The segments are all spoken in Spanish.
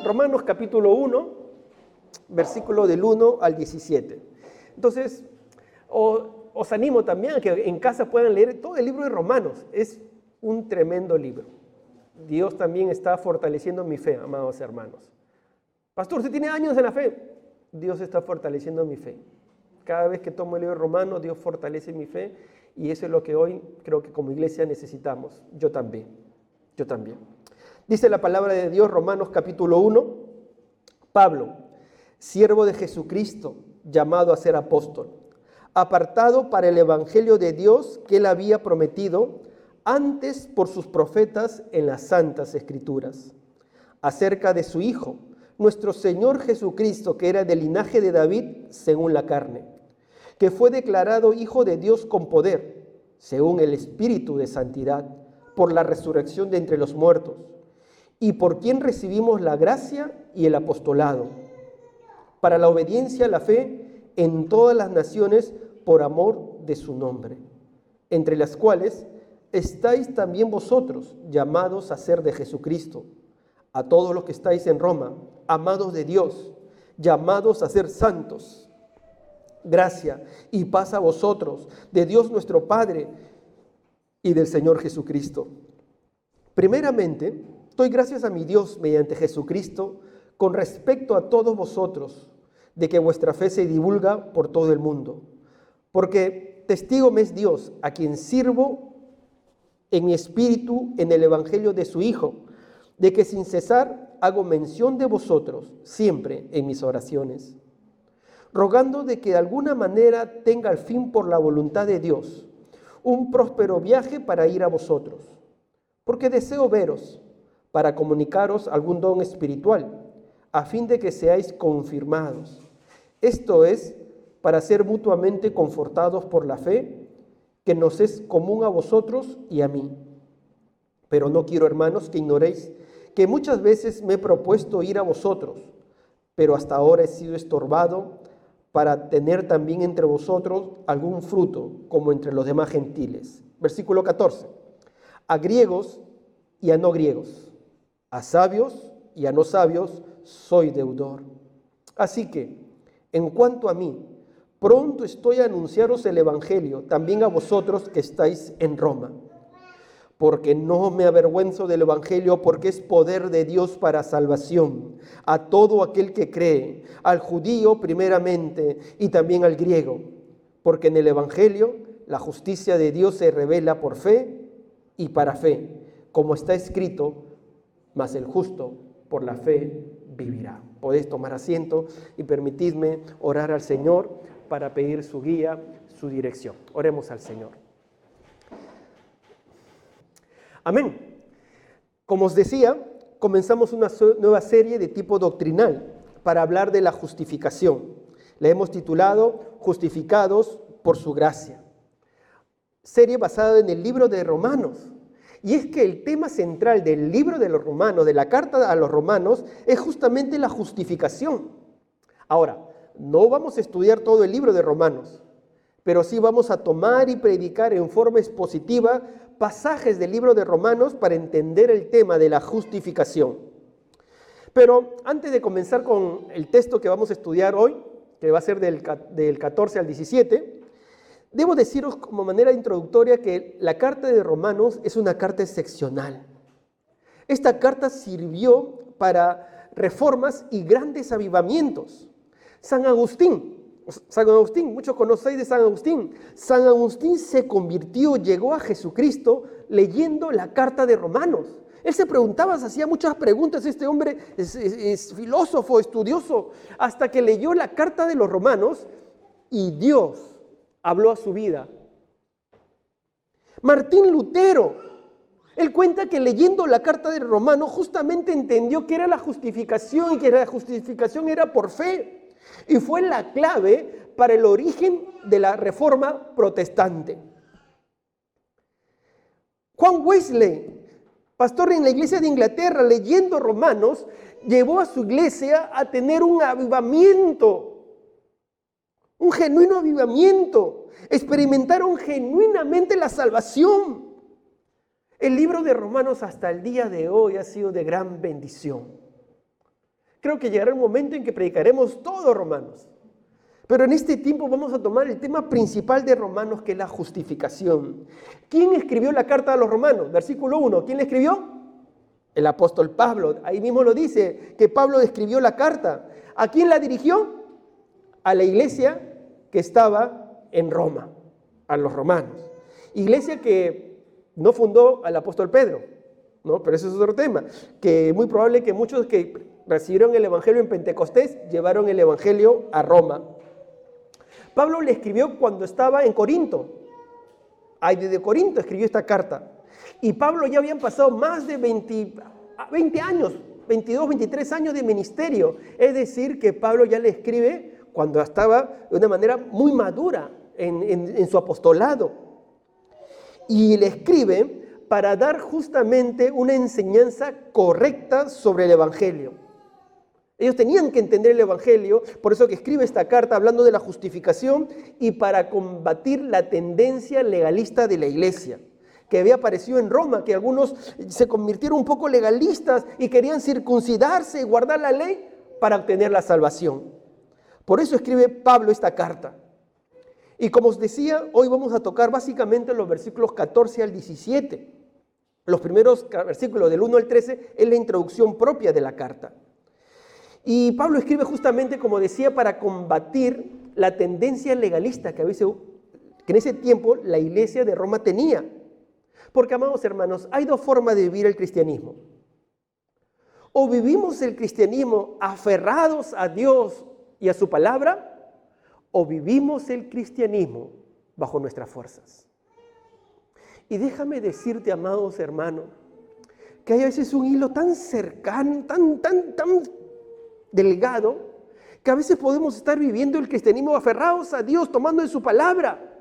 Romanos capítulo 1, versículo del 1 al 17. Entonces, os animo también a que en casa puedan leer todo el libro de Romanos. Es un tremendo libro. Dios también está fortaleciendo mi fe, amados hermanos. Pastor, ¿usted tiene años en la fe? Dios está fortaleciendo mi fe. Cada vez que tomo el libro de Romanos, Dios fortalece mi fe, y eso es lo que hoy creo que como iglesia necesitamos. Yo también. Dice la palabra de Dios, Romanos capítulo 1, Pablo, siervo de Jesucristo, llamado a ser apóstol, apartado para el evangelio de Dios que él había prometido antes por sus profetas en las santas escrituras, acerca de su Hijo, nuestro Señor Jesucristo, que era del linaje de David según la carne, que fue declarado Hijo de Dios con poder, según el Espíritu de santidad, por la resurrección de entre los muertos, y por quien recibimos la gracia y el apostolado, para la obediencia a la fe en todas las naciones por amor de su nombre, entre las cuales estáis también vosotros, llamados a ser de Jesucristo. A todos los que estáis en Roma, amados de Dios, llamados a ser santos, gracia y paz a vosotros, de Dios nuestro Padre y del Señor Jesucristo. Primeramente, doy gracias a mi Dios mediante Jesucristo con respecto a todos vosotros, de que vuestra fe se divulga por todo el mundo. Porque testigo me es Dios, a quien sirvo en mi espíritu en el evangelio de su Hijo, de que sin cesar hago mención de vosotros siempre en mis oraciones, rogando de que de alguna manera tenga al fin por la voluntad de Dios un próspero viaje para ir a vosotros, porque deseo veros para comunicaros algún don espiritual, a fin de que seáis confirmados. Esto es, para ser mutuamente confortados por la fe, que nos es común a vosotros y a mí. Pero no quiero, hermanos, que ignoréis que muchas veces me he propuesto ir a vosotros, pero hasta ahora he sido estorbado para tener también entre vosotros algún fruto, como entre los demás gentiles. Versículo 14. A griegos y a no griegos, a sabios y a no sabios, soy deudor. Así que, en cuanto a mí, pronto estoy a anunciaros el evangelio, también a vosotros que estáis en Roma. Porque no me avergüenzo del evangelio, porque es poder de Dios para salvación a todo aquel que cree, al judío primeramente y también al griego. Porque en el evangelio la justicia de Dios se revela por fe y para fe, como está escrito, mas el justo por la fe vivirá. Podéis tomar asiento y permitidme orar al Señor para pedir su guía, su dirección. Oremos al Señor. Amén. Como os decía, comenzamos una nueva serie de tipo doctrinal para hablar de la justificación. La hemos titulado Justificados por su gracia. Serie basada en el libro de Romanos. Y es que el tema central del libro de los Romanos, de la carta a los Romanos, es justamente la justificación. Ahora, no vamos a estudiar todo el libro de Romanos, pero sí vamos a tomar y predicar en forma expositiva pasajes del libro de Romanos para entender el tema de la justificación. Pero antes de comenzar con el texto que vamos a estudiar hoy, que va a ser del 14 al 17, debo deciros como manera introductoria que la carta de Romanos es una carta excepcional. Esta carta sirvió para reformas y grandes avivamientos. San Agustín, muchos conocéis de San Agustín. San Agustín se convirtió, llegó a Jesucristo leyendo la carta de Romanos. Él se preguntaba, se hacía muchas preguntas. Este hombre es filósofo, estudioso, hasta que leyó la carta de los Romanos y Dios habló a su vida. Martín Lutero, él cuenta que leyendo la carta de Romanos justamente entendió que era la justificación y que la justificación era por fe. Y fue la clave para el origen de la reforma protestante. Juan Wesley, pastor en la iglesia de Inglaterra, leyendo Romanos, llevó a su iglesia a tener un avivamiento, un genuino avivamiento. Experimentaron genuinamente la salvación. El libro de Romanos hasta el día de hoy ha sido de gran bendición. creo que llegará un momento en que predicaremos todo Romanos. Pero en este tiempo vamos a tomar el tema principal de Romanos, que es la justificación. ¿Quién escribió la carta a los Romanos? Versículo 1. ¿Quién la escribió? El apóstol Pablo. Ahí mismo lo dice, que Pablo escribió la carta. ¿A quién la dirigió? A la iglesia que estaba en Roma, a los romanos. Iglesia que no fundó al apóstol Pedro, ¿no? Pero eso es otro tema. Que es muy probable que muchos que recibieron el evangelio en Pentecostés llevaron el evangelio a Roma. Pablo le escribió cuando estaba en Corinto. Ahí desde Corinto escribió esta carta. Y Pablo ya habían pasado más de 20 años, 22, 23 años de ministerio. Es decir, que Pablo ya le escribe cuando estaba de una manera muy madura en su apostolado. Y le escribe para dar justamente una enseñanza correcta sobre el evangelio. Ellos tenían que entender el evangelio, por eso que escribe esta carta hablando de la justificación y para combatir la tendencia legalista de la iglesia, que había aparecido en Roma, que algunos se convirtieron un poco legalistas y querían circuncidarse y guardar la ley para obtener la salvación. Por eso escribe Pablo esta carta. Y como os decía, hoy vamos a tocar básicamente los versículos 14 al 17. Los primeros versículos del 1 al 13 es la introducción propia de la carta. Y Pablo escribe justamente, como decía, para combatir la tendencia legalista que en ese tiempo la iglesia de Roma tenía. Porque, amados hermanos, hay dos formas de vivir el cristianismo. O vivimos el cristianismo aferrados a Dios y a su palabra, o vivimos el cristianismo bajo nuestras fuerzas. Y déjame decirte, amados hermanos, que hay a veces un hilo tan cercano, tan delgado, que a veces podemos estar viviendo el cristianismo aferrados a Dios, tomando de su palabra.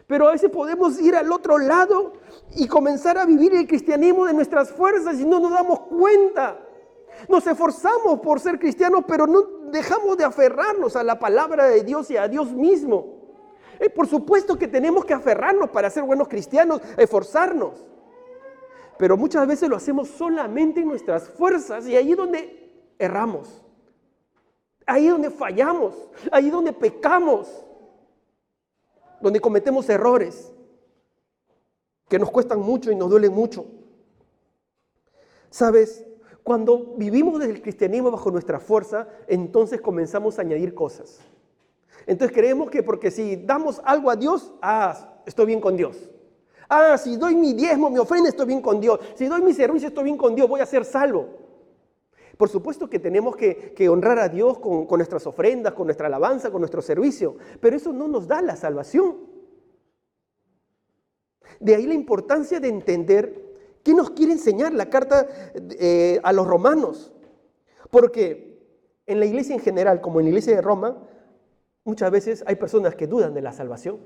Pero a veces podemos ir al otro lado y comenzar a vivir el cristianismo de nuestras fuerzas y no nos damos cuenta. Nos esforzamos por ser cristianos, pero no dejamos de aferrarnos a la palabra de Dios y a Dios mismo. Por supuesto que tenemos que aferrarnos para ser buenos cristianos, esforzarnos. Pero muchas veces lo hacemos solamente en nuestras fuerzas y ahí es donde erramos. Ahí es donde fallamos, ahí es donde pecamos, donde cometemos errores que nos cuestan mucho y nos duelen mucho. ¿Sabes? Cuando vivimos desde el cristianismo bajo nuestra fuerza, entonces comenzamos a añadir cosas. Entonces creemos que porque si damos algo a Dios, estoy bien con Dios. Si doy mi diezmo, mi ofrenda, estoy bien con Dios. Si doy mi servicio, estoy bien con Dios, voy a ser salvo. Por supuesto que tenemos que honrar a Dios con nuestras ofrendas, con nuestra alabanza, con nuestro servicio, pero eso no nos da la salvación. De ahí la importancia de entender qué nos quiere enseñar la carta a los romanos. Porque en la iglesia en general, como en la iglesia de Roma, muchas veces hay personas que dudan de la salvación.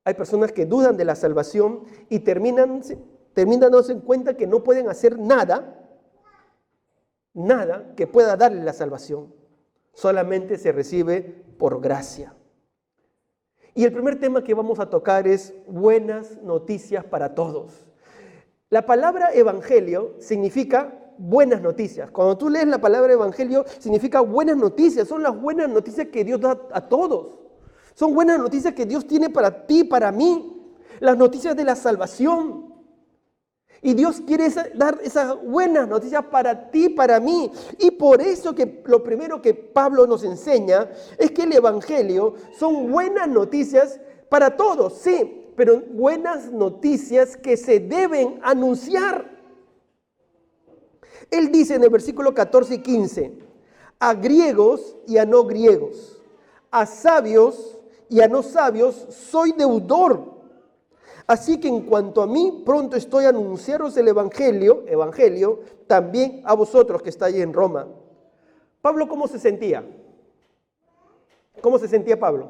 Hay personas que dudan de la salvación y terminan dándose en cuenta que no pueden hacer nada que pueda darle la salvación. Solamente se recibe por gracia. Y el primer tema que vamos a tocar es buenas noticias para todos. La palabra evangelio significa buenas noticias. Cuando tú lees la palabra evangelio, significa buenas noticias. Son las buenas noticias que Dios da a todos. Son buenas noticias que Dios tiene para ti, para mí. Las noticias de la salvación. Y Dios quiere dar esas buenas noticias para ti, para mí. Y por eso que lo primero que Pablo nos enseña es que el evangelio son buenas noticias para todos, sí, pero buenas noticias que se deben anunciar. Él dice en el versículo 14 y 15, a griegos y a no griegos, a sabios y a no sabios, soy deudor. Así que en cuanto a mí, pronto estoy a anunciaros el evangelio, también a vosotros que estáis en Roma. Pablo, ¿cómo se sentía? ¿Cómo se sentía Pablo?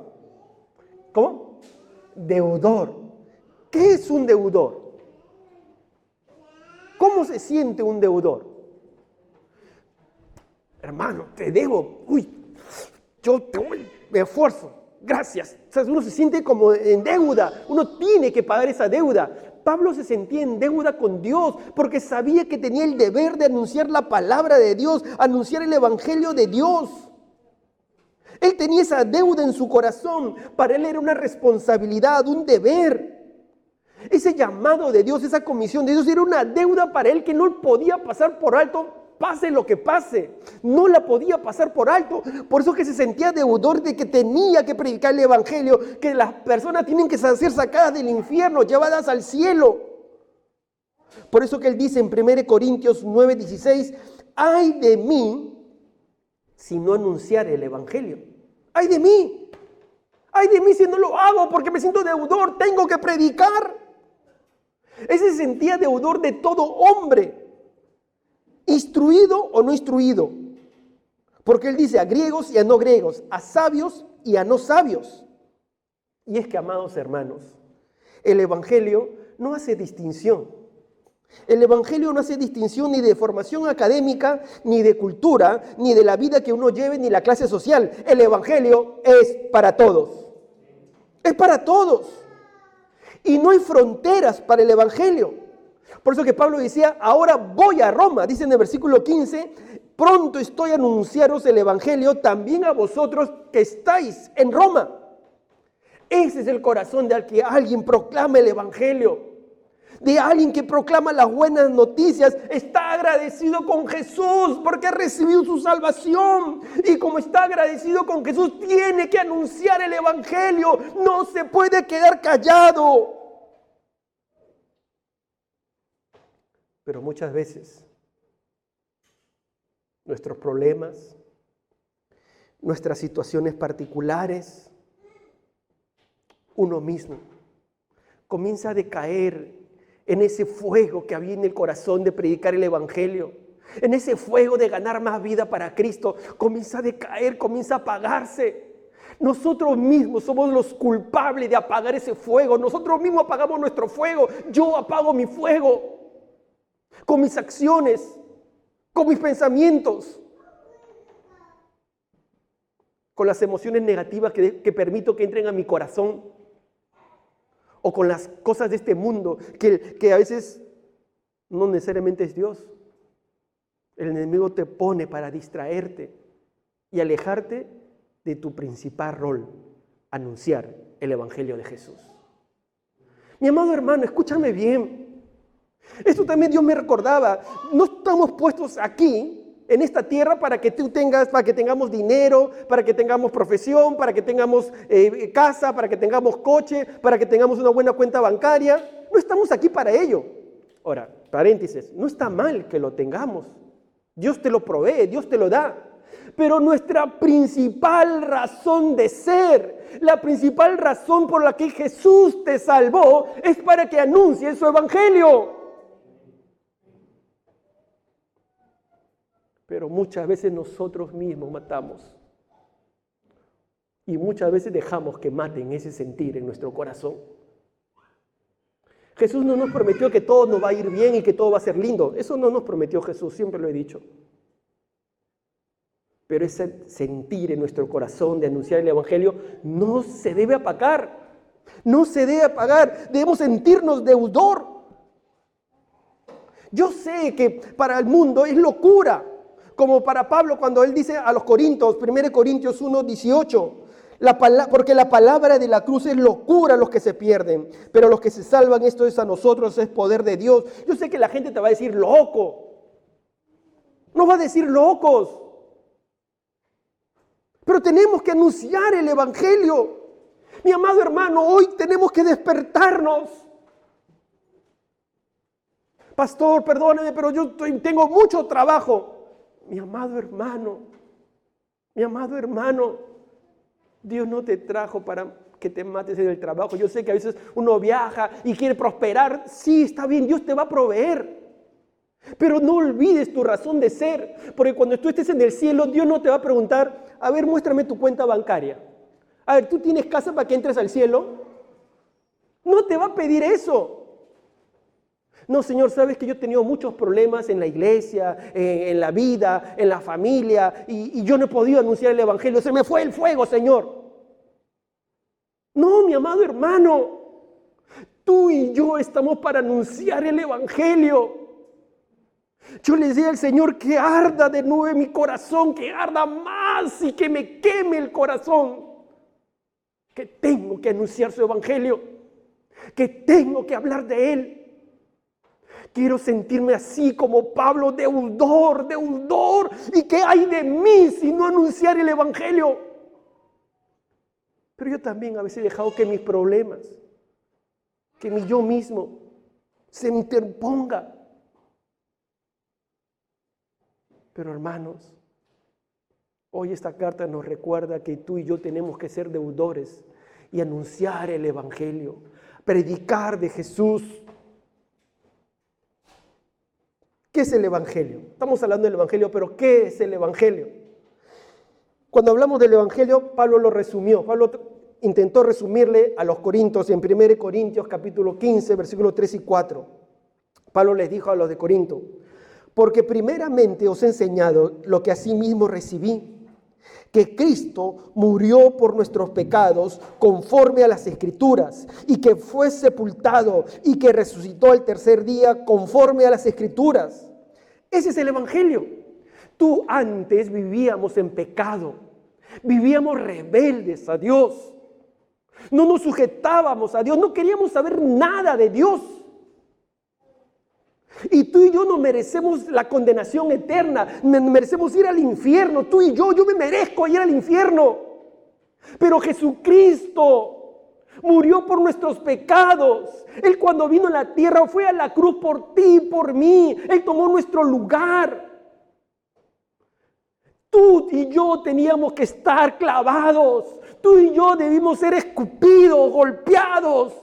¿Cómo? Deudor. ¿Qué es un deudor? ¿Cómo se siente un deudor? Hermano, te debo. Me esfuerzo. Gracias. O sea, uno se siente como en deuda. Uno tiene que pagar esa deuda. Pablo se sentía en deuda con Dios porque sabía que tenía el deber de anunciar la palabra de Dios, anunciar el evangelio de Dios. Él tenía esa deuda en su corazón. Para él era una responsabilidad, un deber. Ese llamado de Dios, esa comisión de Dios era una deuda para él que no podía pasar por alto, pase lo que pase. No la podía pasar por alto. Por eso que se sentía deudor de que tenía que predicar el evangelio, que las personas tienen que ser sacadas del infierno, llevadas al cielo. Por eso que él dice en 1 Corintios 9:16, ay de mí si no anunciar el evangelio. Ay de mí. Ay de mí si no lo hago porque me siento deudor, tengo que predicar. Ese se sentía deudor de todo hombre, instruido o no instruido. Porque él dice a griegos y a no griegos, a sabios y a no sabios. Y es que, amados hermanos, el evangelio no hace distinción. El evangelio no hace distinción ni de formación académica, ni de cultura, ni de la vida que uno lleve, ni la clase social. El evangelio es para todos. Es para todos. Y no hay fronteras para el evangelio. Por eso que Pablo decía, ahora voy a Roma. Dice en el versículo 15, pronto estoy a anunciaros el evangelio también a vosotros que estáis en Roma. Ese es el corazón de que alguien proclama el evangelio. De alguien que proclama las buenas noticias, está agradecido con Jesús porque ha recibido su salvación. Y como está agradecido con Jesús, tiene que anunciar el evangelio. No se puede quedar callado. Pero muchas veces nuestros problemas, nuestras situaciones particulares, uno mismo comienza a decaer en ese fuego que había en el corazón de predicar el evangelio, en ese fuego de ganar más vida para Cristo, comienza a decaer, comienza a apagarse. Nosotros mismos somos los culpables de apagar ese fuego. Nosotros mismos apagamos nuestro fuego. Yo apago mi fuego con mis acciones, con mis pensamientos, con las emociones negativas que permito que entren a mi corazón. O con las cosas de este mundo, que a veces no necesariamente es Dios. El enemigo te pone para distraerte y alejarte de tu principal rol, anunciar el evangelio de Jesús. Mi amado hermano, escúchame bien. Esto también Dios me recordaba. No estamos puestos aquí, en esta tierra, para que tengamos dinero, para que tengamos profesión, para que tengamos casa, para que tengamos coche, para que tengamos una buena cuenta bancaria. No estamos aquí para ello. Ahora, paréntesis, no está mal que lo tengamos. Dios te lo provee, Dios te lo da. Pero nuestra principal razón de ser, la principal razón por la que Jesús te salvó, es para que anuncies su evangelio. Pero muchas veces nosotros mismos matamos. Y muchas veces dejamos que maten ese sentir en nuestro corazón. Jesús no nos prometió que todo nos va a ir bien y que todo va a ser lindo. Eso no nos prometió Jesús, siempre lo he dicho. Pero ese sentir en nuestro corazón de anunciar el evangelio no se debe apagar. No se debe apagar. Debemos sentirnos deudor. Yo sé que para el mundo es locura. Como para Pablo cuando él dice a los Corintios, 1 Corintios 1:18, porque la palabra de la cruz es locura a los que se pierden, pero a los que se salvan, esto es a nosotros, es poder de Dios. Yo sé que la gente te va a decir loco, no va a decir locos, pero tenemos que anunciar el evangelio. Mi amado hermano, hoy tenemos que despertarnos. Pastor, perdóneme, pero yo tengo mucho trabajo. Mi amado hermano, Dios no te trajo para que te mates en el trabajo. Yo sé que a veces uno viaja y quiere prosperar. Sí, está bien, Dios te va a proveer. Pero no olvides tu razón de ser, porque cuando tú estés en el cielo, Dios no te va a preguntar, a ver, muéstrame tu cuenta bancaria. A ver, ¿tú tienes casa para que entres al cielo? No te va a pedir eso. No, Señor, sabes que yo he tenido muchos problemas en la iglesia, en la vida, en la familia, y yo no he podido anunciar el evangelio. Se me fue el fuego, Señor. No, mi amado hermano, Tú y yo estamos para anunciar el Evangelio. Yo le decía al Señor que arda de nuevo mi corazón, que arda más y que me queme el corazón. Que tengo que anunciar su Evangelio, que tengo que hablar de Él. Quiero sentirme así como Pablo, deudor. ¿Y qué hay de mí si no anunciar el Evangelio? Pero yo también a veces he dejado que mis problemas, que mi yo mismo se interponga. Pero hermanos, hoy esta carta nos recuerda que tú y yo tenemos que ser deudores y anunciar el Evangelio, predicar de Jesús. ¿Qué es el Evangelio? Estamos hablando del Evangelio, pero ¿qué es el Evangelio? Cuando hablamos del Evangelio, Pablo lo resumió. Pablo intentó resumirle a los corintios en 1 Corintios capítulo 15, versículos 3 y 4. Pablo les dijo a los de Corinto: porque primeramente os he enseñado lo que asimismo recibí, que Cristo murió por nuestros pecados conforme a las Escrituras, y que fue sepultado y que resucitó al tercer día conforme a las Escrituras. Ese es el Evangelio. Tú antes vivíamos en pecado, vivíamos rebeldes a Dios, no nos sujetábamos a Dios, no queríamos saber nada de Dios. Y tú y yo no merecemos la condenación eterna, merecemos ir al infierno. Tú y yo me merezco ir al infierno. Pero Jesucristo murió por nuestros pecados. Él, cuando vino a la tierra, fue a la cruz por ti y por mí. Él tomó nuestro lugar. Tú y yo teníamos que estar clavados. Tú y yo debimos ser escupidos, golpeados.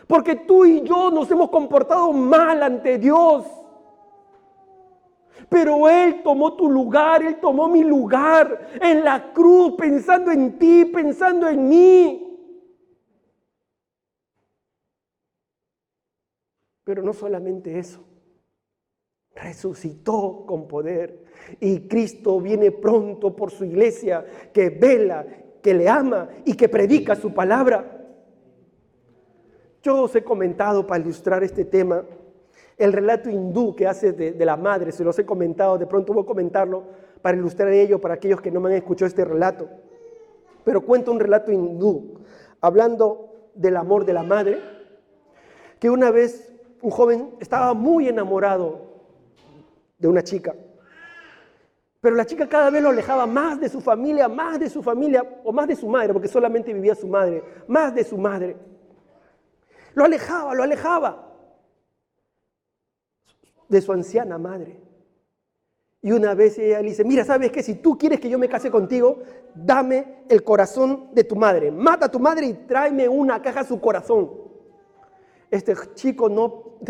Porque tú y yo nos hemos comportado mal ante Dios. Pero Él tomó tu lugar, Él tomó mi lugar en la cruz, pensando en ti, pensando en mí. Pero no solamente eso, resucitó con poder. Y Cristo viene pronto por su iglesia, que vela, que le ama y que predica su palabra. Yo os he comentado, para ilustrar este tema, el relato hindú que hace de la madre. Se los he comentado, de pronto voy a comentarlo para ilustrar ello para aquellos que no me han escuchado este relato. Pero cuento un relato hindú, hablando del amor de la madre, que una vez un joven estaba muy enamorado de una chica, pero la chica cada vez lo alejaba más de su familia, o más de su madre, porque solamente vivía su madre, más de su madre. Lo alejaba de su anciana madre. Y una vez ella le dice: mira, ¿sabes qué? Si tú quieres que yo me case contigo, dame el corazón de tu madre. Mata a tu madre y tráeme una caja su corazón. Este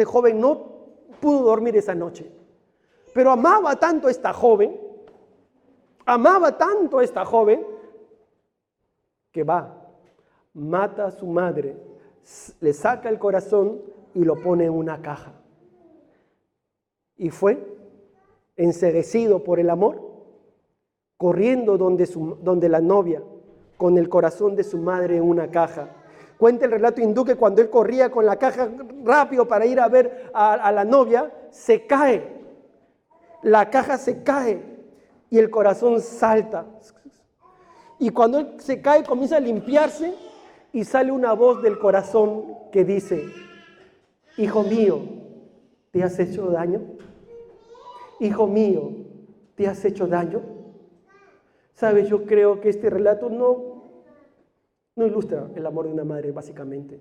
joven no pudo dormir esa noche. Pero amaba tanto a esta joven, que mata a su madre, le saca el corazón y lo pone en una caja. Y fue, enceguecido por el amor, corriendo donde la novia, con el corazón de su madre en una caja. Cuenta el relato hindú que cuando él corría con la caja rápido para ir a ver a la novia, se cae. La caja se cae y el corazón salta. Y cuando él se cae, comienza a limpiarse y sale una voz del corazón que dice: hijo mío, ¿te has hecho daño? Hijo mío, ¿te has hecho daño? Sabes, yo creo que este relato no ilustra el amor de una madre básicamente,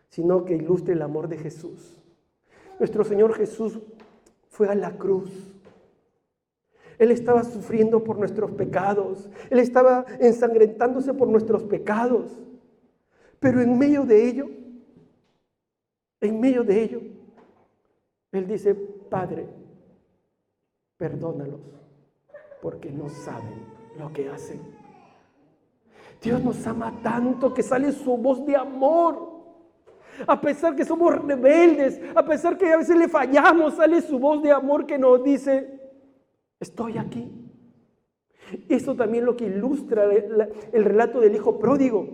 sino que ilustra el amor de Jesús. Nuestro Señor Jesús fue a la cruz. Él estaba sufriendo por nuestros pecados. Él estaba ensangrentándose por nuestros pecados. Pero en medio de ello, Él dice: Padre, perdónalos, porque no saben lo que hacen. Dios nos ama tanto que sale su voz de amor. A pesar que somos rebeldes, a pesar que a veces le fallamos, sale su voz de amor que nos dice: estoy aquí. Esto también lo que ilustra el relato del hijo pródigo.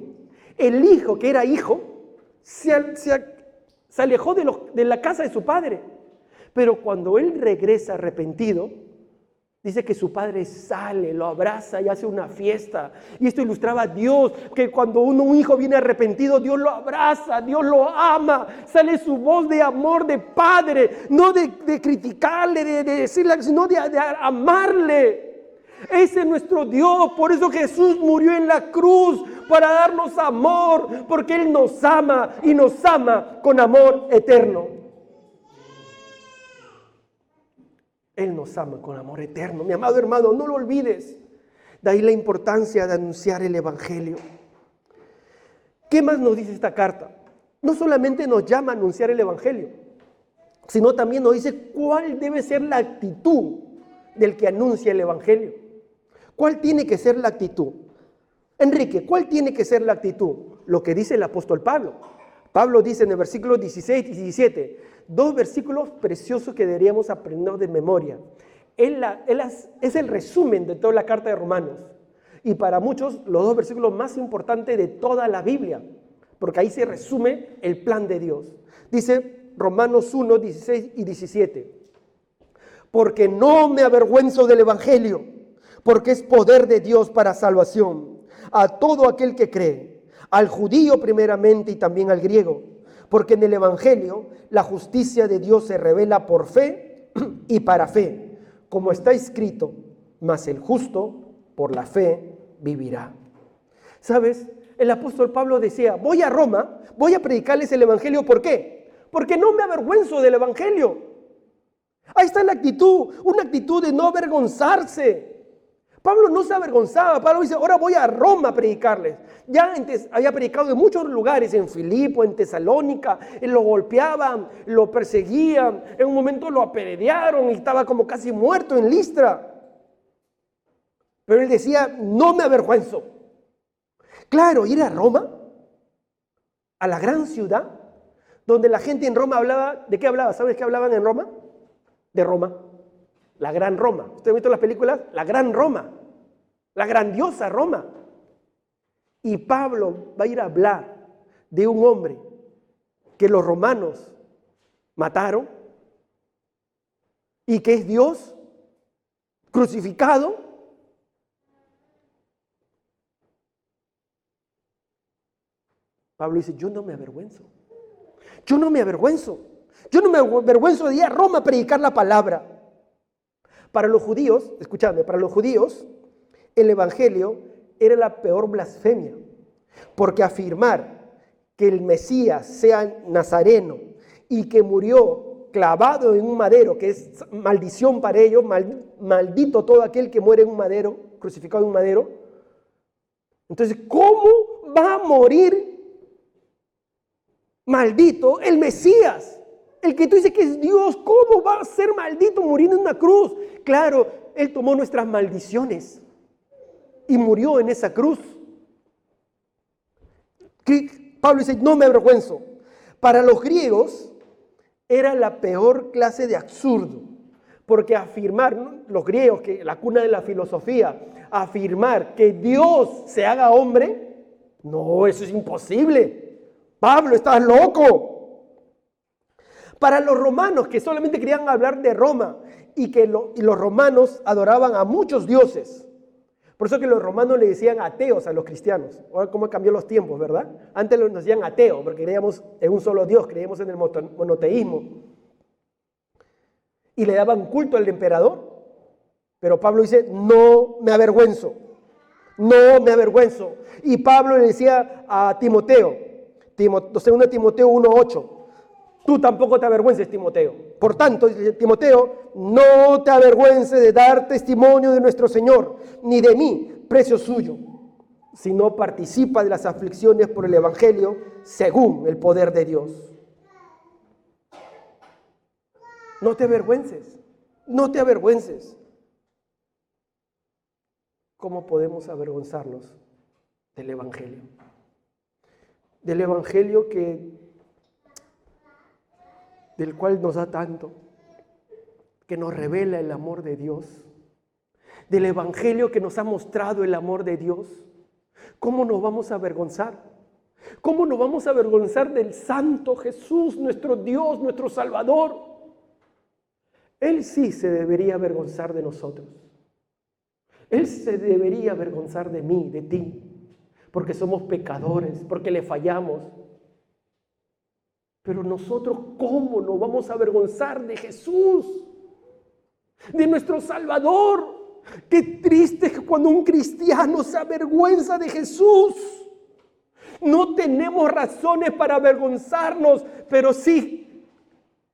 El hijo que era hijo se se alejó de la casa de su padre. Pero cuando él regresa arrepentido, dice que su padre sale, lo abraza y hace una fiesta. Y esto ilustraba a Dios, que cuando un hijo viene arrepentido, Dios lo abraza, Dios lo ama. Sale su voz de amor de padre, no de criticarle, de decirle, sino de amarle. Ese es nuestro Dios. Por eso Jesús murió en la cruz, para darnos amor, porque Él nos ama y nos ama con amor eterno. Él nos ama con amor eterno. Mi amado hermano, no lo olvides. De ahí la importancia de anunciar el Evangelio. ¿Qué más nos dice esta carta? No solamente nos llama a anunciar el Evangelio, sino también nos dice cuál debe ser la actitud del que anuncia el Evangelio. ¿Cuál tiene que ser la actitud? Enrique, ¿cuál tiene que ser la actitud? Lo que dice el apóstol Pablo. Pablo dice en el versículo 16 y 17, dos versículos preciosos que deberíamos aprender de memoria. Es el resumen de toda la carta de Romanos. Y para muchos, los dos versículos más importantes de toda la Biblia, porque ahí se resume el plan de Dios. Dice Romanos 1, 16 y 17. Porque no me avergüenzo del Evangelio, porque es poder de Dios para salvación a todo aquel que cree, al judío primeramente y también al griego, porque en el Evangelio la justicia de Dios se revela por fe y para fe, como está escrito, mas el justo por la fe vivirá. ¿Sabes? El apóstol Pablo decía, voy a Roma, voy a predicarles el Evangelio, ¿por qué? Porque no me avergüenzo del Evangelio. Ahí está la actitud, una actitud de no avergonzarse. Pablo no se avergonzaba. Pablo dice, ahora voy a Roma a predicarles. Ya antes había predicado en muchos lugares, en Filipo, en Tesalónica, lo golpeaban, lo perseguían, en un momento lo apedrearon y estaba como casi muerto en Listra. Pero él decía, no me avergüenzo. Claro, ir a Roma, a la gran ciudad, donde la gente en Roma hablaba, ¿de qué hablaba? ¿Sabes qué hablaban en Roma? De Roma. La gran Roma. ¿Ustedes han visto las películas? La gran Roma. La grandiosa Roma. Y Pablo va a ir a hablar de un hombre que los romanos mataron y que es Dios crucificado. Pablo dice, yo no me avergüenzo. Yo no me avergüenzo. Yo no me avergüenzo de ir a Roma a predicar la palabra. Para los judíos, escúchame, para los judíos, el Evangelio era la peor blasfemia, porque afirmar que el Mesías sea nazareno y que murió clavado en un madero, que es maldición para ellos, maldito todo aquel que muere en un madero, crucificado en un madero. Entonces, ¿cómo va a morir maldito el Mesías? El que tú dices que es Dios, ¿cómo va a ser maldito muriendo en una cruz? Claro, Él tomó nuestras maldiciones y murió en esa cruz. Pablo dice, no me avergüenzo. Para los griegos era la peor clase de absurdo, porque afirmar, ¿no? Los griegos, que la cuna de la filosofía, afirmar que Dios se haga hombre, no, eso es imposible. Pablo, estás loco. Para los romanos, que solamente querían hablar de Roma y los romanos adoraban a muchos dioses. Por eso que los romanos le decían ateos a los cristianos. Ahora cómo cambió los tiempos, ¿verdad? Antes nos decían ateos porque creíamos en un solo Dios, creíamos en el monoteísmo. Y le daban culto al emperador. Pero Pablo dice, no me avergüenzo. No me avergüenzo. Y Pablo le decía a Timoteo, 2 Timoteo 1:8. Tú tampoco te avergüences, Timoteo. Por tanto, Timoteo, no te avergüences de dar testimonio de nuestro Señor, ni de mí, precio suyo, sino participa de las aflicciones por el Evangelio según el poder de Dios. No te avergüences, no te avergüences. ¿Cómo podemos avergonzarnos del Evangelio? Del Evangelio del cual nos da tanto, que nos revela el amor de Dios, del Evangelio que nos ha mostrado el amor de Dios. ¿Cómo nos vamos a avergonzar? ¿Cómo nos vamos a avergonzar del Santo Jesús, nuestro Dios, nuestro Salvador? Él sí se debería avergonzar de nosotros. Él se debería avergonzar de mí, de ti, porque somos pecadores, porque le fallamos. Pero nosotros, ¿cómo nos vamos a avergonzar de Jesús? De nuestro Salvador. Qué triste es cuando un cristiano se avergüenza de Jesús. No tenemos razones para avergonzarnos, pero sí,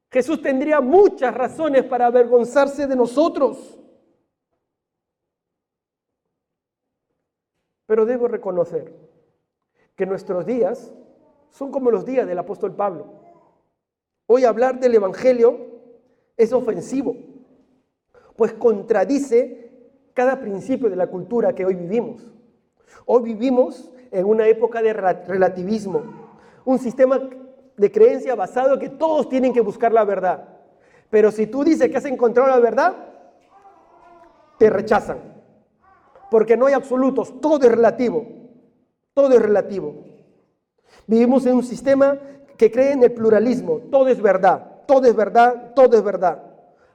Jesús tendría muchas razones para avergonzarse de nosotros. Pero debo reconocer que nuestros días son como los días del apóstol Pablo. Hoy hablar del Evangelio es ofensivo, pues contradice cada principio de la cultura que hoy vivimos. Hoy vivimos en una época de relativismo, un sistema de creencia basado en que todos tienen que buscar la verdad. Pero si tú dices que has encontrado la verdad, te rechazan, porque no hay absolutos, todo es relativo, todo es relativo. Vivimos en un sistema que cree en el pluralismo, todo es verdad, todo es verdad, todo es verdad.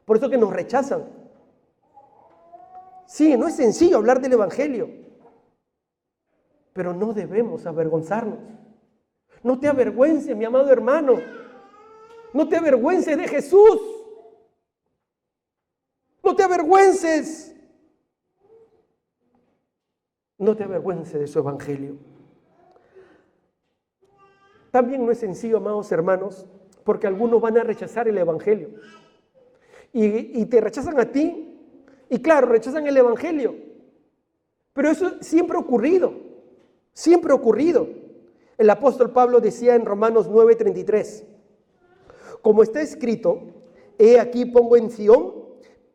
Por eso que nos rechazan. Sí, no es sencillo hablar del Evangelio, pero no debemos avergonzarnos. No te avergüences, mi amado hermano. No te avergüences de Jesús. No te avergüences. No te avergüences de su Evangelio. También no es sencillo, amados hermanos, porque algunos van a rechazar el Evangelio. Y te rechazan a ti. Y claro, rechazan el Evangelio. Pero eso siempre ha ocurrido. Siempre ha ocurrido. El apóstol Pablo decía en Romanos 9:33, como está escrito, he aquí pongo en Sión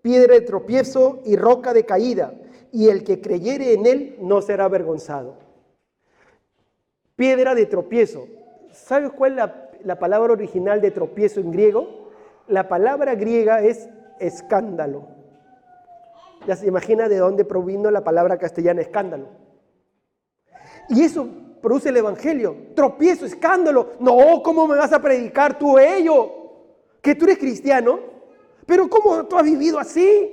piedra de tropiezo y roca de caída, y el que creyere en él no será avergonzado. Piedra de tropiezo. ¿Sabes cuál es la palabra original de tropiezo en griego? La palabra griega es escándalo. Ya se imagina de dónde provino la palabra castellana escándalo. Y eso produce el Evangelio. Tropiezo, escándalo. No, ¿cómo me vas a predicar tú ello? Que tú eres cristiano. Pero ¿cómo tú has vivido así?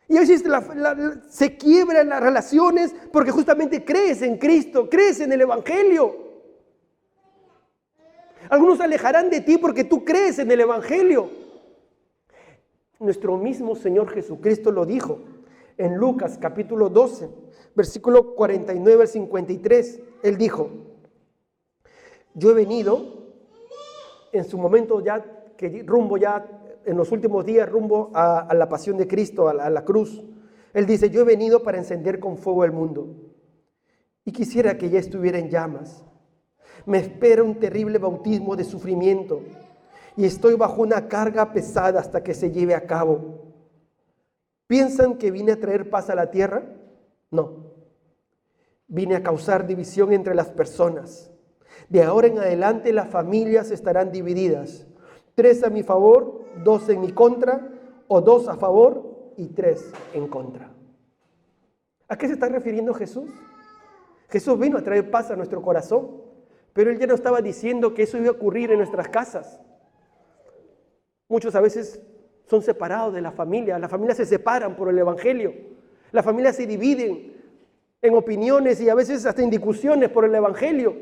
Y a veces se quiebran las relaciones porque justamente crees en Cristo, crees en el Evangelio. Algunos se alejarán de ti porque tú crees en el Evangelio. Nuestro mismo Señor Jesucristo lo dijo en Lucas capítulo 12, versículo 49 al 53. Él dijo, yo he venido en su momento ya, en los últimos días, rumbo a la pasión de Cristo, a la cruz. Él dice, yo he venido para encender con fuego el mundo. Y quisiera que ya estuviera en llamas. Me espera un terrible bautismo de sufrimiento. Y estoy bajo una carga pesada hasta que se lleve a cabo. ¿Piensan que vine a traer paz a la tierra? No. Vine a causar división entre las personas. De ahora en adelante las familias estarán divididas. 3 a mi favor, 2 en mi contra, o 2 a favor y 3 en contra. ¿A qué se está refiriendo Jesús? Jesús vino a traer paz a nuestro corazón, pero Él ya no estaba diciendo que eso iba a ocurrir en nuestras casas. Muchos a veces son separados de la familia. Las familias se separan por el Evangelio. Las familias se dividen en opiniones y a veces hasta en discusiones por el Evangelio.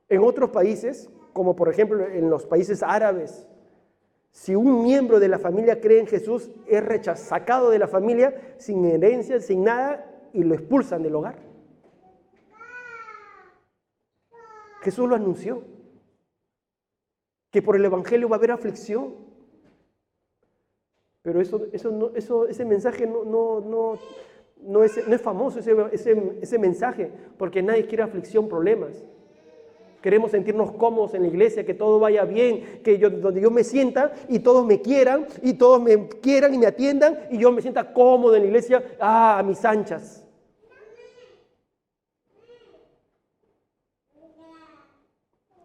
En otros países, como por ejemplo en los países árabes, si un miembro de la familia cree en Jesús, es sacado de la familia sin herencia, sin nada, y lo expulsan del hogar. Jesús lo anunció, que por el Evangelio va a haber aflicción. Pero ese mensaje no es famoso, ese mensaje, porque nadie quiere aflicción, problemas. Queremos sentirnos cómodos en la iglesia, que todo vaya bien, donde yo me sienta y todos me quieran y todos me quieran y me atiendan y yo me sienta cómodo en la iglesia, a mis anchas.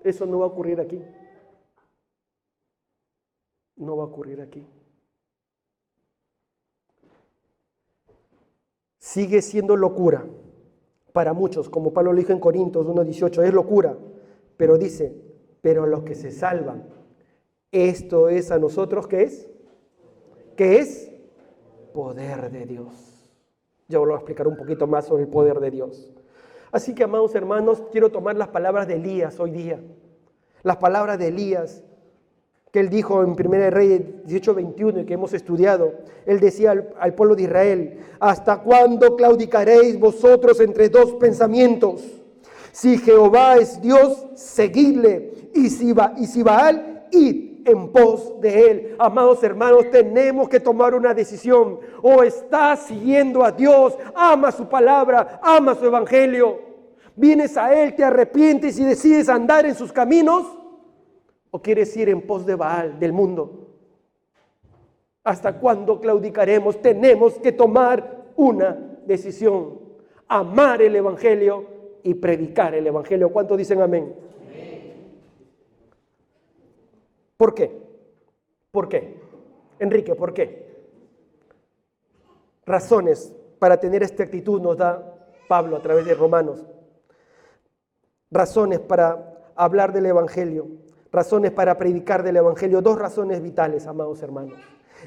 Eso no va a ocurrir aquí. No va a ocurrir aquí. sigue siendo locura para muchos, como Pablo lo dijo en Corintios 1:18, es locura, pero dice, pero los que se salvan, esto es a nosotros, ¿qué es? ¿Qué es? Poder de Dios. Ya voy a explicar un poquito más sobre el poder de Dios. Así que, amados hermanos, quiero tomar las palabras de Elías hoy día. Las palabras de Elías que él dijo en 1 Reyes 18:21 y que hemos estudiado. Él decía al pueblo de Israel, ¿hasta cuándo claudicaréis vosotros entre dos pensamientos? Si Jehová es Dios, seguidle, y si Baal, id en pos de él. Amados hermanos, tenemos que tomar una decisión. O estás siguiendo a Dios, ama su palabra, ama su evangelio. Vienes a él, te arrepientes y decides andar en sus caminos, o quieres ir en pos de Baal, del mundo. ¿Hasta cuándo claudicaremos? Tenemos que tomar una decisión. Amar el evangelio y predicar el evangelio. ¿Cuántos dicen amén? ¿Por qué? ¿Por qué? Enrique, ¿por qué? Razones para tener esta actitud nos da Pablo a través de Romanos. Razones para hablar del evangelio. Razones para predicar del evangelio. Dos razones vitales, amados hermanos.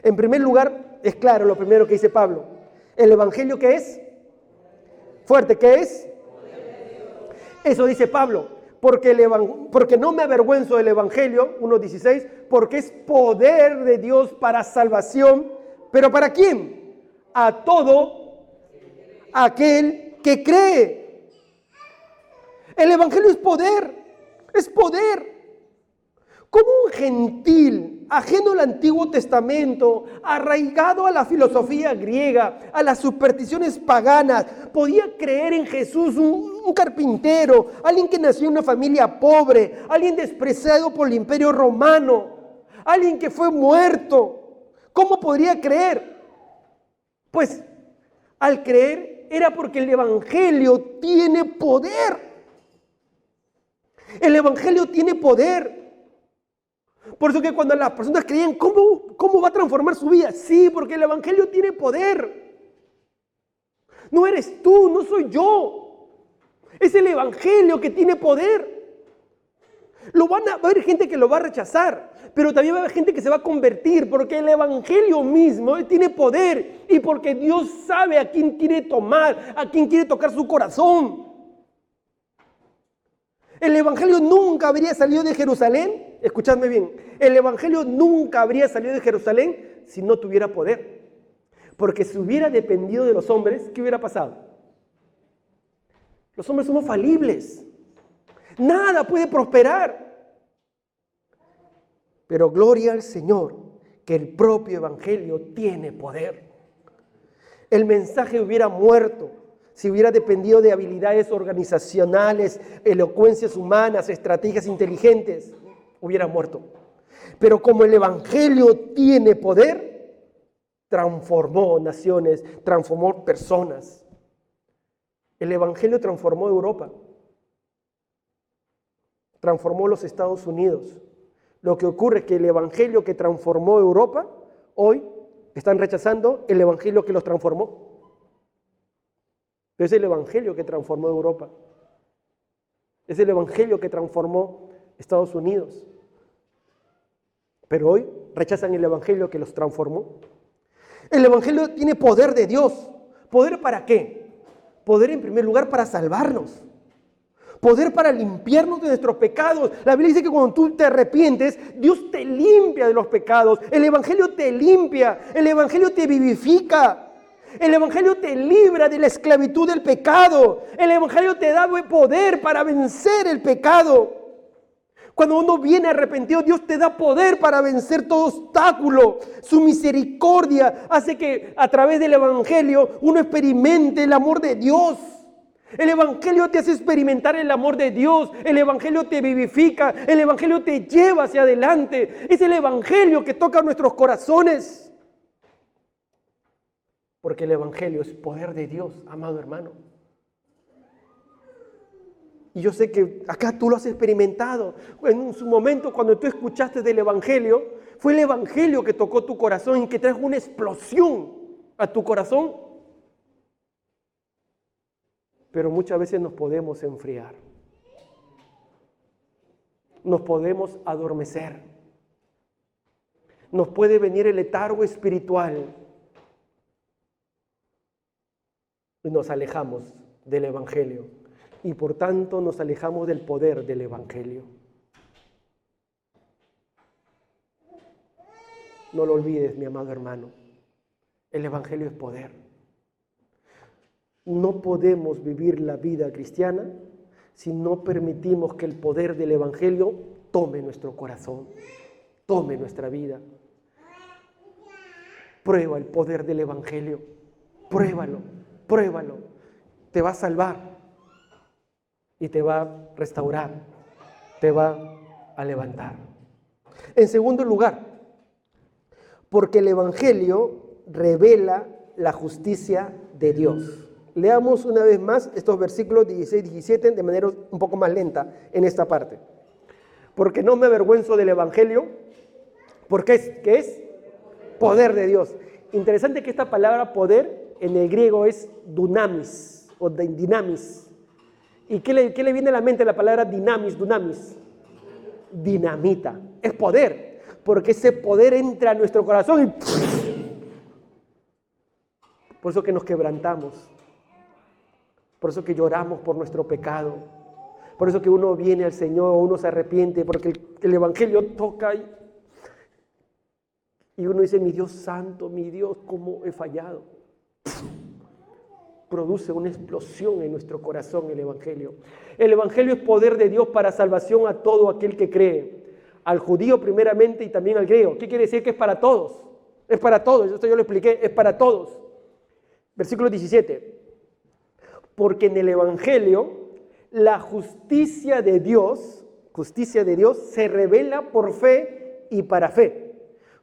En primer lugar, es claro lo primero que dice Pablo. ¿El evangelio qué es? Fuerte, ¿qué es? Eso dice Pablo. Porque no me avergüenzo del evangelio, 1:16, porque es poder de Dios para salvación. ¿Pero para quién? A todo aquel que cree. El evangelio es poder. Es poder. ¿Cómo un gentil, ajeno al Antiguo Testamento, arraigado a la filosofía griega, a las supersticiones paganas, podía creer en Jesús, un carpintero, alguien que nació en una familia pobre, alguien despreciado por el Imperio Romano, alguien que fue muerto? ¿Cómo podría creer? Pues al creer era porque el evangelio tiene poder. El evangelio tiene poder. Por eso que cuando las personas creían, ¿cómo va a transformar su vida? Sí, porque el evangelio tiene poder. No eres tú, no soy yo. Es el evangelio que tiene poder. Va a haber gente que lo va a rechazar, pero también va a haber gente que se va a convertir, porque el evangelio mismo tiene poder y porque Dios sabe a quién quiere tomar, a quién quiere tocar su corazón. El evangelio nunca habría salido de Jerusalén, escuchadme bien, el evangelio nunca habría salido de Jerusalén si no tuviera poder. Porque si hubiera dependido de los hombres, ¿qué hubiera pasado? Los hombres somos falibles. Nada puede prosperar. Pero gloria al Señor, que el propio evangelio tiene poder. El mensaje hubiera muerto si hubiera dependido de habilidades organizacionales, elocuencias humanas, estrategias inteligentes, hubiera muerto. Pero como el evangelio tiene poder, transformó naciones, transformó personas. El evangelio transformó Europa, transformó los Estados Unidos. Lo que ocurre es que el evangelio que transformó Europa, hoy están rechazando el evangelio que los transformó. Es el evangelio que transformó Europa. Es el evangelio que transformó Estados Unidos. Pero hoy rechazan el evangelio que los transformó. El evangelio tiene poder de Dios. ¿Poder para qué? Poder en primer lugar para salvarnos. Poder para limpiarnos de nuestros pecados. La Biblia dice que cuando tú te arrepientes, Dios te limpia de los pecados. El evangelio te limpia. El evangelio te vivifica. El evangelio te libra de la esclavitud del pecado. El evangelio te da poder para vencer el pecado. Cuando uno viene arrepentido, Dios te da poder para vencer todo obstáculo. Su misericordia hace que a través del evangelio uno experimente el amor de Dios. El evangelio te hace experimentar el amor de Dios. El evangelio te vivifica. El evangelio te lleva hacia adelante. Es el evangelio que toca nuestros corazones. Porque el evangelio es poder de Dios, amado hermano. Y yo sé que acá tú lo has experimentado. En su momento, cuando tú escuchaste del evangelio, fue el evangelio que tocó tu corazón y que trajo una explosión a tu corazón. pero muchas veces nos podemos enfriar. Nos podemos adormecer. Nos puede venir el letargo espiritual y nos alejamos del Evangelio y por tanto nos alejamos del poder del Evangelio. No lo olvides, mi amado hermano, el Evangelio es poder. No podemos vivir la vida cristiana si no permitimos que el poder del Evangelio tome nuestro corazón, tome nuestra vida. Prueba el poder del Evangelio, pruébalo, pruébalo. Te va a salvar y te va a restaurar, te va a levantar. En segundo lugar, porque el Evangelio revela la justicia de Dios. Leamos una vez más estos versículos 16 y 17 de manera un poco más lenta en esta parte. Porque no me avergüenzo del Evangelio, porque ¿qué es? Poder de Dios. Interesante que esta palabra poder en el griego es dunamis o dinamis. ¿Y qué le viene a la mente la palabra dunamis? Dinamita. Es poder, porque ese poder entra a nuestro corazón y por eso que nos quebrantamos, por eso que lloramos por nuestro pecado, por eso que uno viene al Señor, uno se arrepiente, porque el Evangelio toca y uno dice, mi Dios santo, mi Dios, cómo he fallado. Produce una explosión en nuestro corazón el Evangelio. El Evangelio es poder de Dios para salvación a todo aquel que cree, al judío primeramente y también al griego. ¿Qué quiere decir? Que es para todos, es para todos, esto yo lo expliqué, es para todos. Versículo 17, porque en el Evangelio la justicia de Dios se revela por fe y para fe.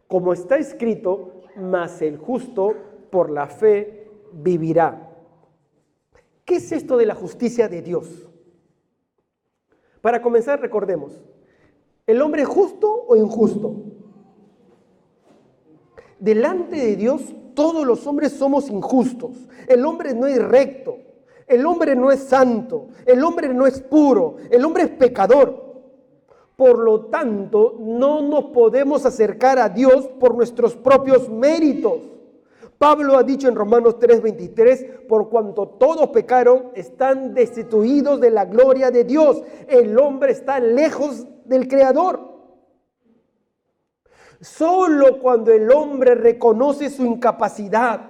Como está escrito, mas el justo por la fe vivirá. ¿Qué es esto de la justicia de Dios? Para comenzar, recordemos, ¿el hombre es justo o injusto? Delante de Dios, todos los hombres somos injustos. El hombre no es recto, el hombre no es santo, el hombre no es puro, el hombre es pecador. Por lo tanto, no nos podemos acercar a Dios por nuestros propios méritos. Pablo ha dicho en Romanos 3:23, por cuanto todos pecaron, están destituidos de la gloria de Dios. El hombre está lejos del Creador. Solo cuando el hombre reconoce su incapacidad,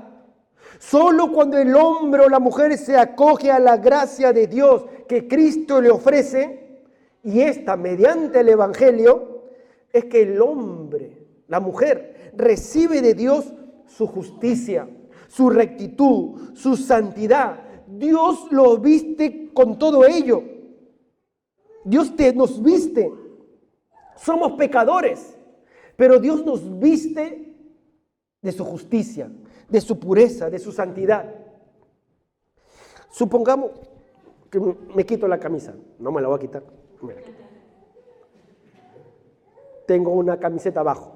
solo cuando el hombre o la mujer se acoge a la gracia de Dios que Cristo le ofrece, y esta mediante el Evangelio, es que el hombre, la mujer, recibe de Dios su justicia, su rectitud, su santidad. Dios lo viste con todo ello. Dios nos viste. Somos pecadores, pero Dios nos viste de su justicia, de su pureza, de su santidad. Supongamos que me quito la camisa. No me la voy a quitar. Tengo una camiseta abajo.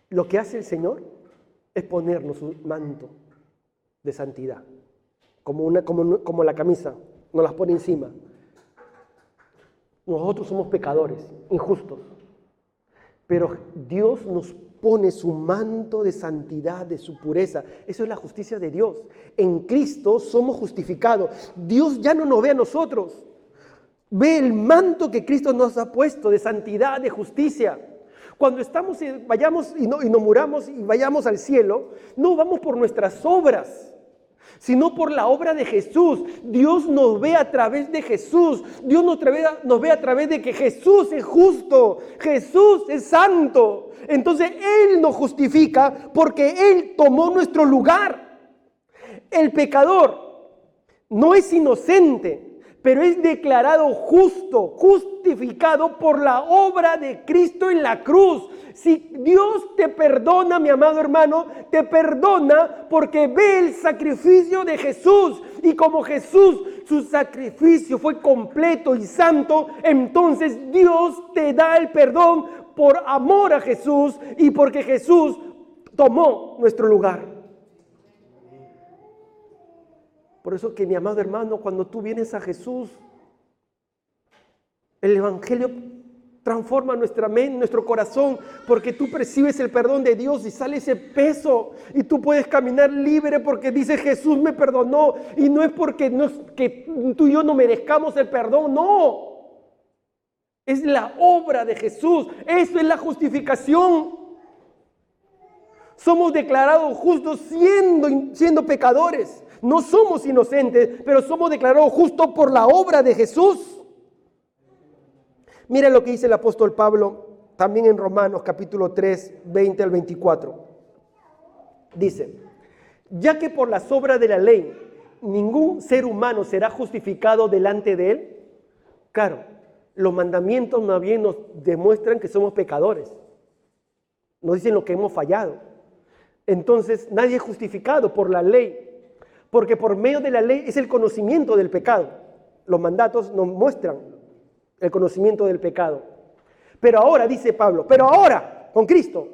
Lo que hace el Señor es ponernos un manto de santidad, como la camisa, nos las pone encima. Nosotros somos pecadores, injustos, pero Dios nos pone su manto de santidad, de su pureza. Eso es la justicia de Dios. En Cristo somos justificados. Dios ya no nos ve a nosotros. Ve el manto que Cristo nos ha puesto de santidad, de justicia. Cuando vayamos y nos muramos y vayamos al cielo, no vamos por nuestras obras, sino por la obra de Jesús. Dios nos ve a través de Jesús. Dios nos ve a través de que Jesús es justo, Jesús es santo. Entonces Él nos justifica porque Él tomó nuestro lugar. El pecador no es inocente, pero es declarado justo, justificado por la obra de Cristo en la cruz. Si Dios te perdona, mi amado hermano, te perdona porque ve el sacrificio de Jesús. Y como Jesús, su sacrificio fue completo y santo, entonces Dios te da el perdón por amor a Jesús y porque Jesús tomó nuestro lugar. Por eso que, mi amado hermano, cuando tú vienes a Jesús, el Evangelio transforma nuestra mente, nuestro corazón, porque tú percibes el perdón de Dios y sale ese peso y tú puedes caminar libre porque dice Jesús me perdonó, y no es porque que tú y yo no merezcamos el perdón, no. Es la obra de Jesús, eso es la justificación. Somos declarados justos siendo pecadores. No somos inocentes, pero somos declarados justos por la obra de Jesús. Mira lo que dice el apóstol Pablo también en Romanos capítulo 3, 20 al 24. Dice, ya que por las obras de la ley ningún ser humano será justificado delante de él. Claro, los mandamientos más bien nos demuestran que somos pecadores. Nos dicen lo que hemos fallado. Entonces nadie es justificado por la ley, porque por medio de la ley es el conocimiento del pecado. Los mandatos nos muestran el conocimiento del pecado. Pero ahora, dice Pablo, pero ahora, con Cristo,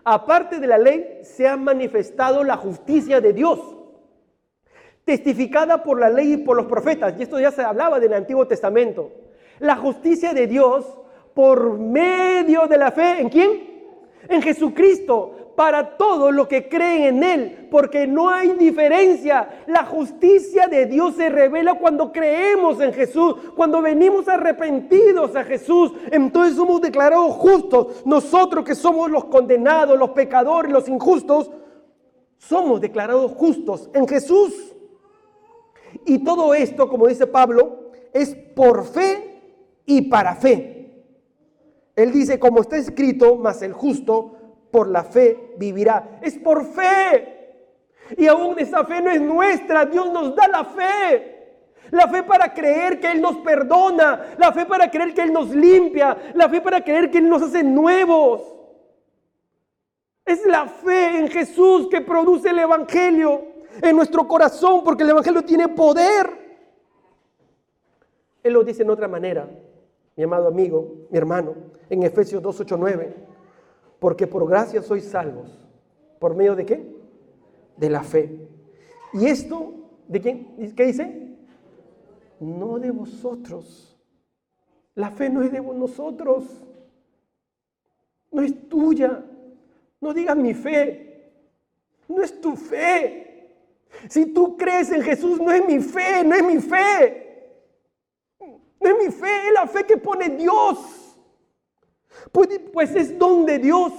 aparte de la ley, se ha manifestado la justicia de Dios, testificada por la ley y por los profetas. Y esto ya se hablaba del Antiguo Testamento. La justicia de Dios por medio de la fe, ¿en quién? En Jesucristo, para todos los que creen en Él, porque no hay diferencia. La justicia de Dios se revela cuando creemos en Jesús, cuando venimos arrepentidos a Jesús, entonces somos declarados justos. Nosotros que somos los condenados, los pecadores, los injustos, somos declarados justos en Jesús. Y todo esto, como dice Pablo, es por fe y para fe. Él dice, como está escrito, mas el justo por la fe vivirá. Es por fe. Y aún esa fe no es nuestra. Dios nos da la fe. La fe para creer que Él nos perdona. La fe para creer que Él nos limpia. La fe para creer que Él nos hace nuevos. Es la fe en Jesús que produce el Evangelio en nuestro corazón, porque el Evangelio tiene poder. Él lo dice en otra manera, mi amado amigo, mi hermano, en Efesios 2, 8, 9. Porque por gracia sois salvos. ¿Por medio de qué? De la fe. ¿Y esto de quién? ¿Qué dice? No de vosotros. La fe no es de nosotros. No es tuya. No digas mi fe. No es tu fe. Si tú crees en Jesús, no es mi fe, no es mi fe. No es mi fe, es la fe que pone Dios. Pues es don de Dios.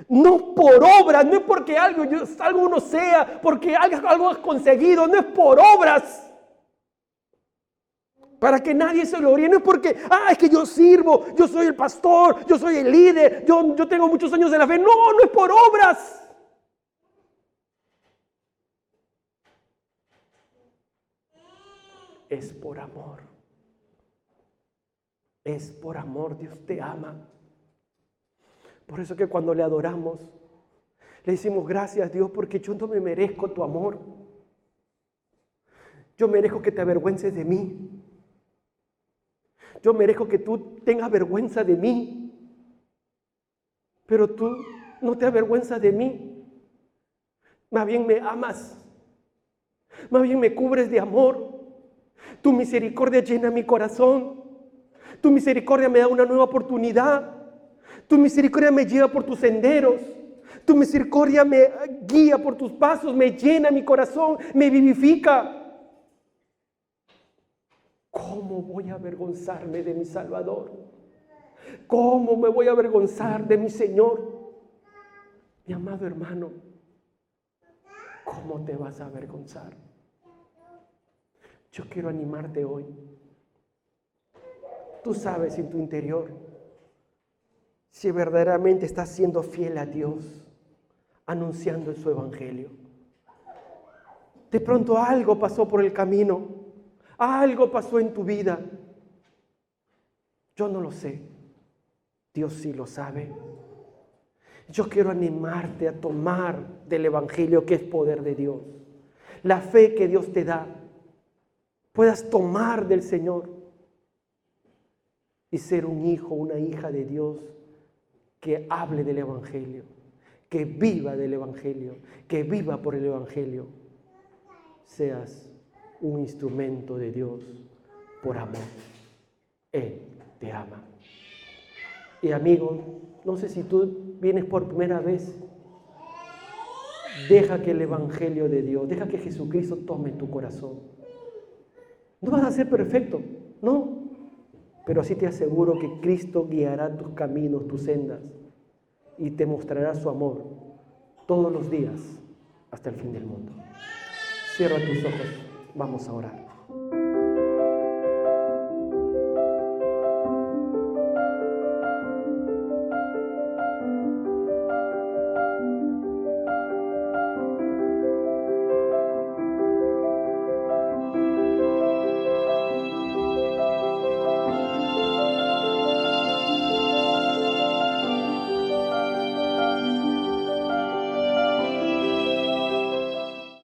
No por obras, no es porque algo uno sea, porque algo has conseguido, no es por obras. Para que nadie se gloríe, no es porque, es que yo sirvo, yo soy el pastor, yo soy el líder, yo tengo muchos años en la fe. No, no es por obras. Es por amor. Es por amor, Dios te ama. Por eso que cuando le adoramos, le decimos gracias Dios, porque yo no me merezco tu amor. Yo merezco que te avergüences de mí. Yo merezco que tú tengas vergüenza de mí. Pero tú no te avergüenzas de mí. Más bien me amas. Más bien me cubres de amor. Tu misericordia llena mi corazón. Tu misericordia me da una nueva oportunidad. Tu misericordia me lleva por tus senderos. Tu misericordia me guía por tus pasos, me llena mi corazón, me vivifica. ¿Cómo voy a avergonzarme de mi Salvador? ¿Cómo me voy a avergonzar de mi Señor? Mi amado hermano, ¿cómo te vas a avergonzar? Yo quiero animarte hoy. Tú sabes en tu interior si verdaderamente estás siendo fiel a Dios, anunciando su evangelio. De pronto algo pasó por el camino, algo pasó en tu vida. Yo no lo sé, Dios sí lo sabe. Yo quiero animarte a tomar del evangelio que es poder de Dios. La fe que Dios te da, puedas tomar del Señor y ser un hijo, una hija de Dios que hable del evangelio, que viva del evangelio, que viva por el evangelio. seas un instrumento de Dios por amor. Él te ama. Y amigo, no sé si tú vienes por primera vez, deja que el Evangelio de Dios, deja que Jesucristo tome tu corazón. No vas a ser perfecto, no, pero sí te aseguro que Cristo guiará tus caminos, tus sendas, y te mostrará su amor todos los días hasta el fin del mundo. Cierra tus ojos, vamos a orar.